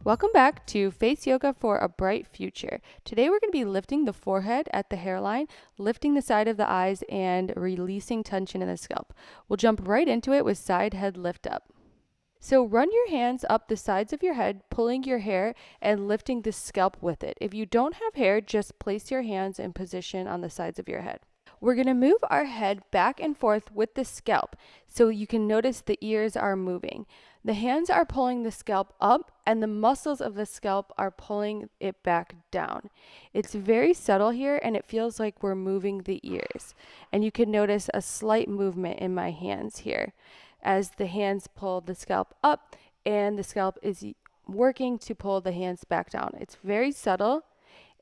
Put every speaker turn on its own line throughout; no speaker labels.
Welcome back to Face Yoga for a Bright Future. Today we're going to be lifting the forehead at the hairline, lifting the side of the eyes, and releasing tension in the scalp. We'll jump right into it with side head lift up. So run your hands up the sides of your head, pulling your hair and lifting the scalp with it. If you don't have hair, just place your hands in position on the sides of your head. We're going to move our head back and forth with the scalp so you can notice the ears are moving. The hands are pulling the scalp up and the muscles of the scalp are pulling it back down. It's very subtle here and it feels like we're moving the ears. And you can notice a slight movement in my hands here as the hands pull the scalp up and the scalp is working to pull the hands back down. It's very subtle.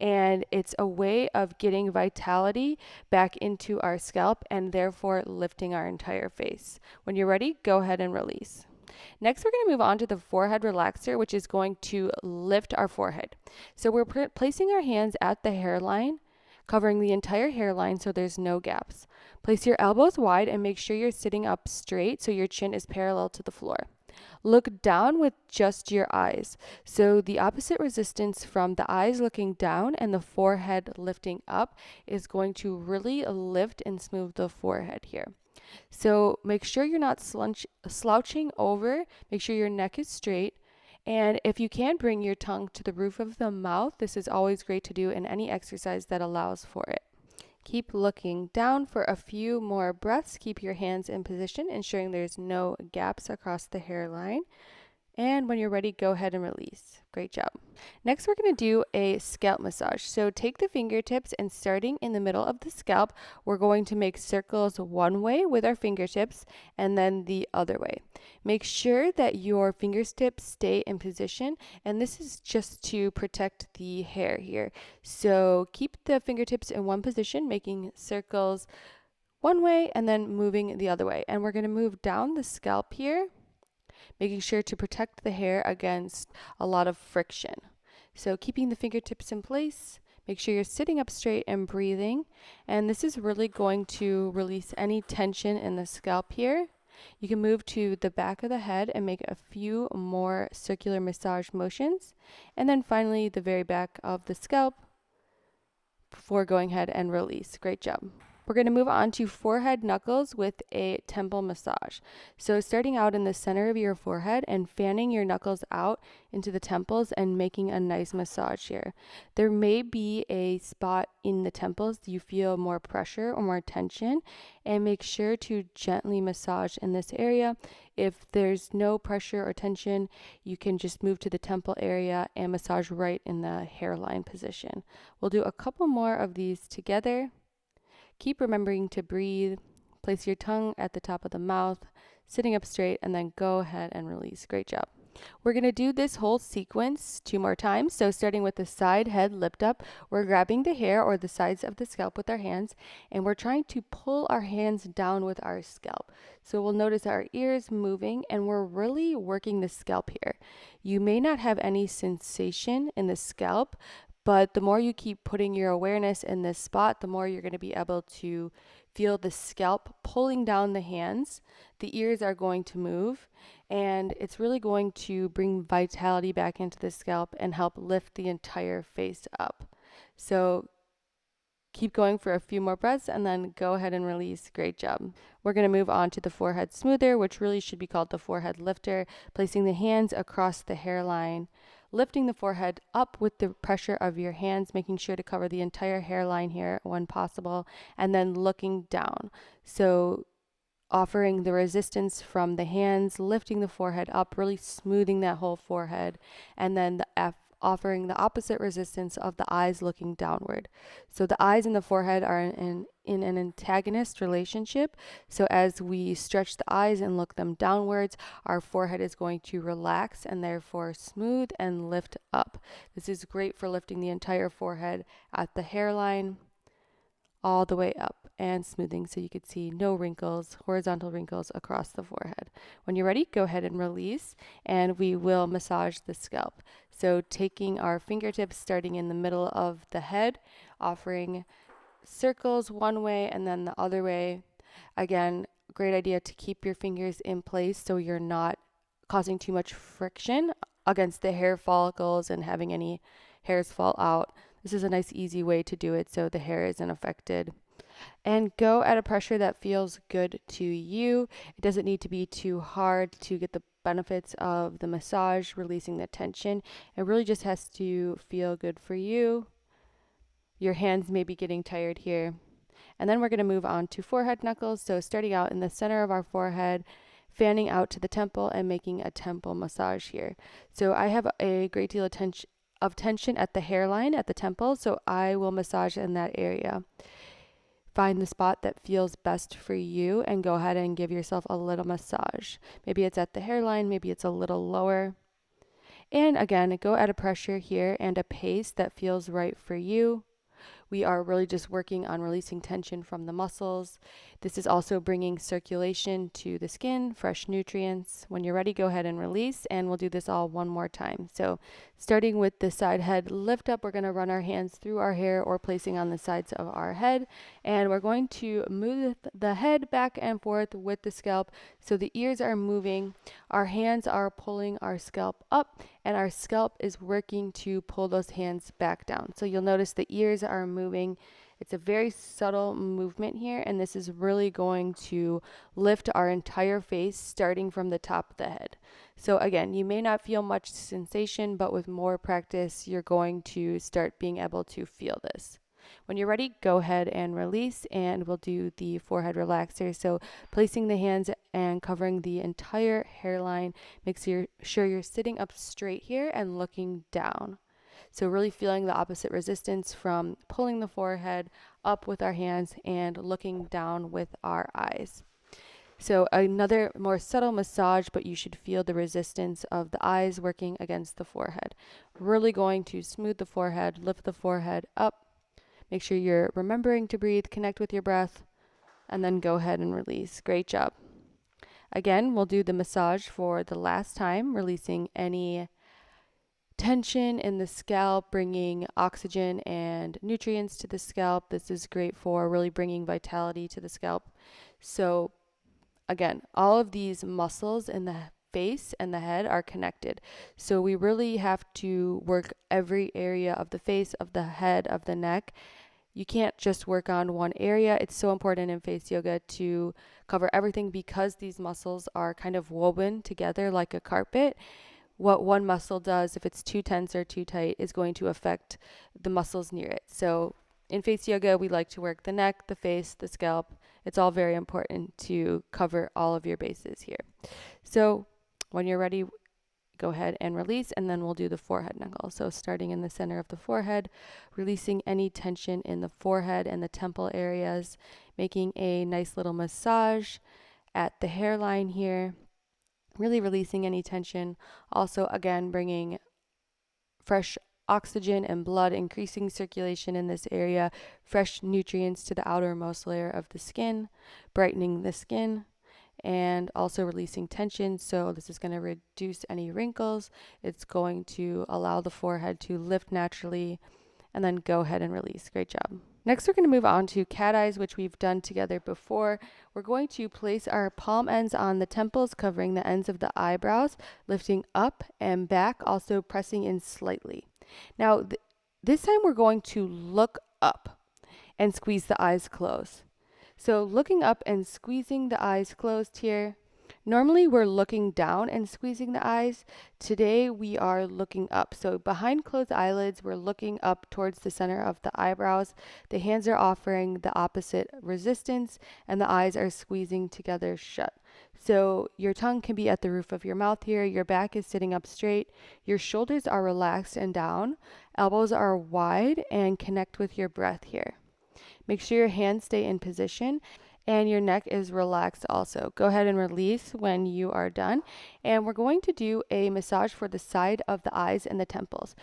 And it's a way of getting vitality back into our scalp and therefore lifting our entire face. When you're ready, go ahead and release. Next, we're going to move on to the forehead relaxer, which is going to lift our forehead. So we're placing our hands at the hairline, covering the entire hairline so there's no gaps. Place your elbows wide and make sure you're sitting up straight so your chin is parallel to the floor. Look down with just your eyes. So the opposite resistance from the eyes looking down and the forehead lifting up is going to really lift and smooth the forehead here. So make sure you're not slouching over. Make sure your neck is straight. And if you can, bring your tongue to the roof of the mouth. This is always great to do in any exercise that allows for it. Keep looking down for a few more breaths. Keep your hands in position, ensuring there's no gaps across the hairline. And when you're ready, go ahead and release. Great job. Next, we're going to do a scalp massage. So take the fingertips and starting in the middle of the scalp, we're going to make circles one way with our fingertips and then the other way. Make sure that your fingertips stay in position, and this is just to protect the hair here. So keep the fingertips in one position, making circles one way and then moving the other way. And we're going to move down the scalp here, making sure to protect the hair against a lot of friction. So keeping the fingertips in place, make sure you're sitting up straight and breathing. And this is really going to release any tension in the scalp here. You can move to the back of the head and make a few more circular massage motions. And then finally, the very back of the scalp before going ahead and release. Great job. We're going to move on to forehead knuckles with a temple massage. So starting out in the center of your forehead and fanning your knuckles out into the temples and making a nice massage here. There may be a spot in the temples you feel more pressure or more tension, and make sure to gently massage in this area. If there's no pressure or tension, you can just move to the temple area and massage right in the hairline position. We'll do a couple more of these together. Keep remembering to breathe. Place your tongue at the top of the mouth, sitting up straight, and then go ahead and release. Great job. We're going to do this whole sequence 2 more times. So starting with the side head lift up, we're grabbing the hair or the sides of the scalp with our hands, and we're trying to pull our hands down with our scalp. So we'll notice our ears moving, and we're really working the scalp here. You may not have any sensation in the scalp, but the more you keep putting your awareness in this spot, the more you're going to be able to feel the scalp pulling down the hands. The ears are going to move, and it's really going to bring vitality back into the scalp and help lift the entire face up. So keep going for a few more breaths and then go ahead and release. Great job. We're going to move on to the forehead smoother, which really should be called the forehead lifter, placing the hands across the hairline, lifting the forehead up with the pressure of your hands, making sure to cover the entire hairline here when possible, and then looking down. So offering the resistance from the hands, lifting the forehead up, really smoothing that whole forehead, and then offering the opposite resistance of the eyes looking downward. So the eyes and the forehead are in an antagonist relationship. So as we stretch the eyes and look them downwards, our forehead is going to relax and therefore smooth and lift up. This is great for lifting the entire forehead at the hairline all the way up and smoothing so you could see no wrinkles, horizontal wrinkles across the forehead. When you're ready, go ahead and release, and we will massage the scalp. So taking our fingertips, starting in the middle of the head, offering circles one way and then the other way. Again, great idea to keep your fingers in place so you're not causing too much friction against the hair follicles and having any hairs fall out. This is a nice easy way to do it so the hair isn't affected. And go at a pressure that feels good to you. It doesn't need to be too hard to get the benefits of the massage, releasing the tension. It really just has to feel good for you. Your hands may be getting tired here. And then we're going to move on to forehead knuckles. So starting out in the center of our forehead, fanning out to the temple and making a temple massage here. So I have a great deal of tension at the hairline at the temple, so I will massage in that area. Find the spot that feels best for you and go ahead and give yourself a little massage. Maybe it's at the hairline, maybe it's a little lower. And again, go at a pressure here and a pace that feels right for you. We are really just working on releasing tension from the muscles. This is also bringing circulation to the skin, fresh nutrients. When you're ready, go ahead and release, and we'll do this all one more time. So starting with the side head lift up, we're going to run our hands through our hair or placing on the sides of our head, and we're going to move the head back and forth with the scalp. So the ears are moving, our hands are pulling our scalp up, and our scalp is working to pull those hands back down. So you'll notice the ears are moving. It's a very subtle movement here, and this is really going to lift our entire face starting from the top of the head. So again, you may not feel much sensation, but with more practice, you're going to start being able to feel this. When you're ready, go ahead and release, and we'll do the forehead relaxer. So placing the hands and covering the entire hairline, make sure you're sitting up straight here and looking down. So really feeling the opposite resistance from pulling the forehead up with our hands and looking down with our eyes. So another more subtle massage, but you should feel the resistance of the eyes working against the forehead. Really going to smooth the forehead, lift the forehead up. Make sure you're remembering to breathe, connect with your breath, and then go ahead and release. Great job. Again, we'll do the massage for the last time, releasing any tension in the scalp, bringing oxygen and nutrients to the scalp. This is great for really bringing vitality to the scalp. So again, all of these muscles in the face and the head are connected. So we really have to work every area of the face, of the head, of the neck. You can't just work on one area. It's so important in face yoga to cover everything because these muscles are kind of woven together like a carpet. What one muscle does, if it's too tense or too tight, is going to affect the muscles near it. So in face yoga, we like to work the neck, the face, the scalp. It's all very important to cover all of your bases here. So when you're ready, go ahead and release, and then we'll do the forehead knuckle. So starting in the center of the forehead, releasing any tension in the forehead and the temple areas, making a nice little massage at the hairline here. Really releasing any tension. Also, again, bringing fresh oxygen and blood, increasing circulation in this area, fresh nutrients to the outermost layer of the skin, brightening the skin, and also releasing tension. So this is going to reduce any wrinkles. It's going to allow the forehead to lift naturally, and then go ahead and release. Great job. Next, we're going to move on to cat eyes, which we've done together before. We're going to place our palm ends on the temples, covering the ends of the eyebrows, lifting up and back, also pressing in slightly. Now, this time we're going to look up and squeeze the eyes closed. So looking up and squeezing the eyes closed here. Normally we're looking down and squeezing the eyes. Today we are looking up. So behind closed eyelids, we're looking up towards the center of the eyebrows. The hands are offering the opposite resistance, and the eyes are squeezing together shut. So your tongue can be at the roof of your mouth here. Your back is sitting up straight. Your shoulders are relaxed and down. Elbows are wide, and connect with your breath here. Make sure your hands stay in position, and your neck is relaxed also. Go ahead and release when you are done. And we're going to do a massage for the side of the eyes and the temples.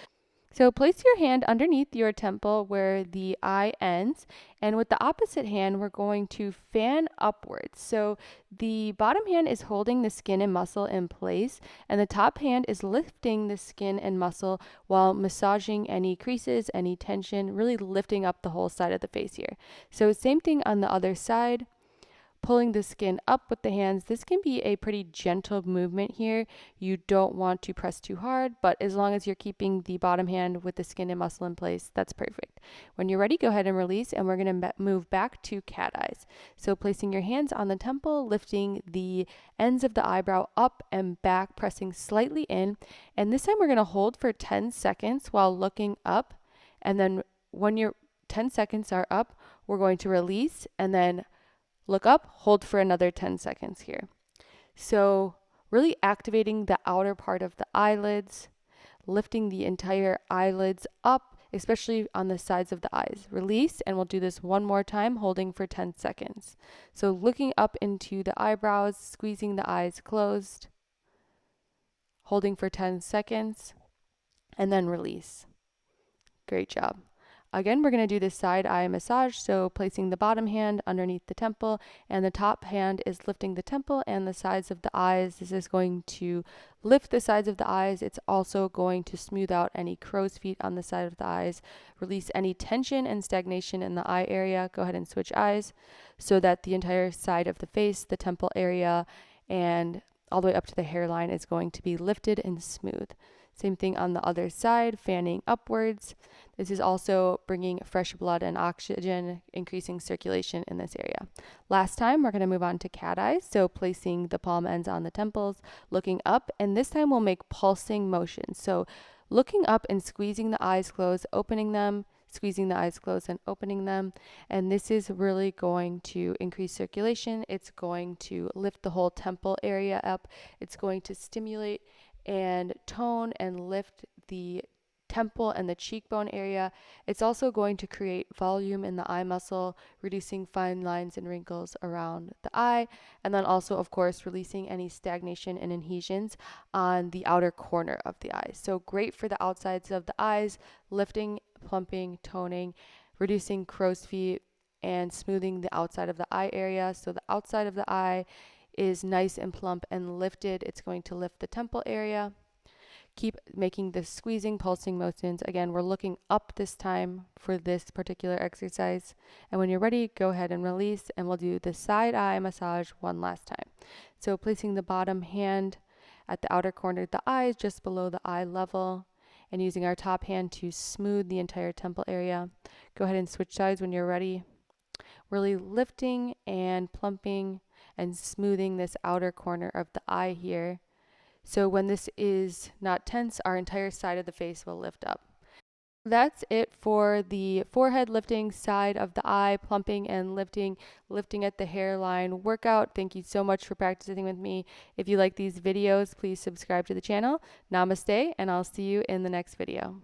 So place your hand underneath your temple where the eye ends, and with the opposite hand, we're going to fan upwards. So the bottom hand is holding the skin and muscle in place, and the top hand is lifting the skin and muscle while massaging any creases, any tension, really lifting up the whole side of the face here. So same thing on the other side. pulling the skin up with the hands. This can be a pretty gentle movement here. You don't want to press too hard, but as long as you're keeping the bottom hand with the skin and muscle in place, that's perfect. When you're ready, go ahead and release, and we're going to move back to cat eyes. So placing your hands on the temple, lifting the ends of the eyebrow up and back, pressing slightly in, and this time we're going to hold for 10 seconds while looking up, and then when your 10 seconds are up, we're going to release and then look up, hold for another 10 seconds here. So really activating the outer part of the eyelids, lifting the entire eyelids up, especially on the sides of the eyes. Release, and we'll do this one more time, holding for 10 seconds. So looking up into the eyebrows, squeezing the eyes closed, holding for 10 seconds, and then release. Great job. Again, we're going to do this side eye massage, so placing the bottom hand underneath the temple, and the top hand is lifting the temple and the sides of the eyes. This is going to lift the sides of the eyes. It's also going to smooth out any crow's feet on the side of the eyes, release any tension and stagnation in the eye area. Go ahead and switch eyes so that the entire side of the face, the temple area, and all the way up to the hairline is going to be lifted and smooth. Same thing on the other side, fanning upwards. This is also bringing fresh blood and oxygen, increasing circulation in this area. Last time, we're going to move on to cat eyes. So placing the palm ends on the temples, looking up, and this time we'll make pulsing motions. So looking up and squeezing the eyes closed, opening them, squeezing the eyes closed and opening them. And this is really going to increase circulation. It's going to lift the whole temple area up. It's going to stimulate and tone and lift the temple and the cheekbone area. It's also going to create volume in the eye muscle, reducing fine lines and wrinkles around the eye, and then also, of course, releasing any stagnation and adhesions on the outer corner of the eye. So great for the outsides of the eyes, lifting, plumping, toning, reducing crow's feet, and smoothing the outside of the eye area. So the outside of the eye is nice and plump and lifted. It's going to lift the temple area. Keep making the squeezing, pulsing motions. Again, we're looking up this time for this particular exercise. And when you're ready, go ahead and release, and we'll do the side eye massage one last time. So placing the bottom hand at the outer corner of the eyes, just below the eye level, and using our top hand to smooth the entire temple area. Go ahead and switch sides when you're ready. Really lifting and plumping and smoothing this outer corner of the eye here. So when this is not tense, our entire side of the face will lift up. That's it for the forehead lifting, side of the eye, plumping and lifting at the hairline workout. Thank you so much for practicing with me. If you like these videos, please subscribe to the channel. Namaste, and I'll see you in the next video.